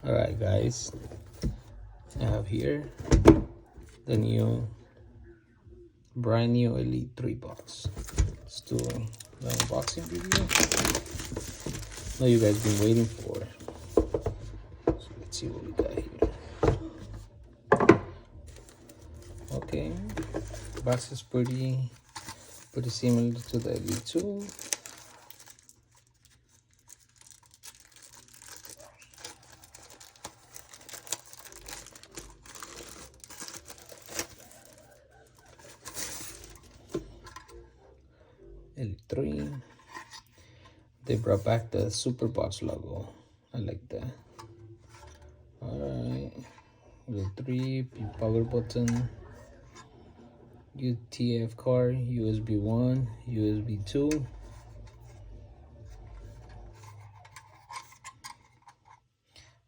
All right, guys, I have here the brand new Elite 3 box. Let's do the unboxing video. I know you guys been waiting for. So let's see what we got here. Okay, box is pretty similar to the Elite 2. Elite 3. They brought back the Superbox logo. I like that. Alright. Elite 3, power button, UTF card, USB 1, USB 2.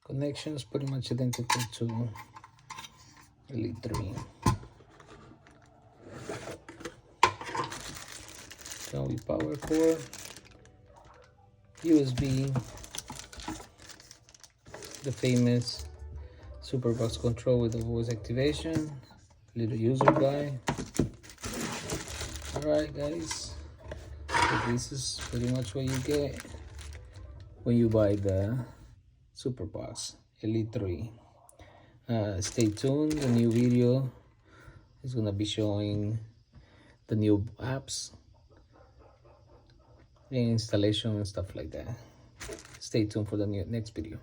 Connections pretty much identical to Elite 3. Only power cord, USB, the famous Superbox control with the voice activation, little user guide. Alright guys, so this is pretty much what you get when you buy the Superbox Elite 3. Stay tuned, the new video is gonna be showing the new apps, the installation and stuff like that. Stay tuned for the next video.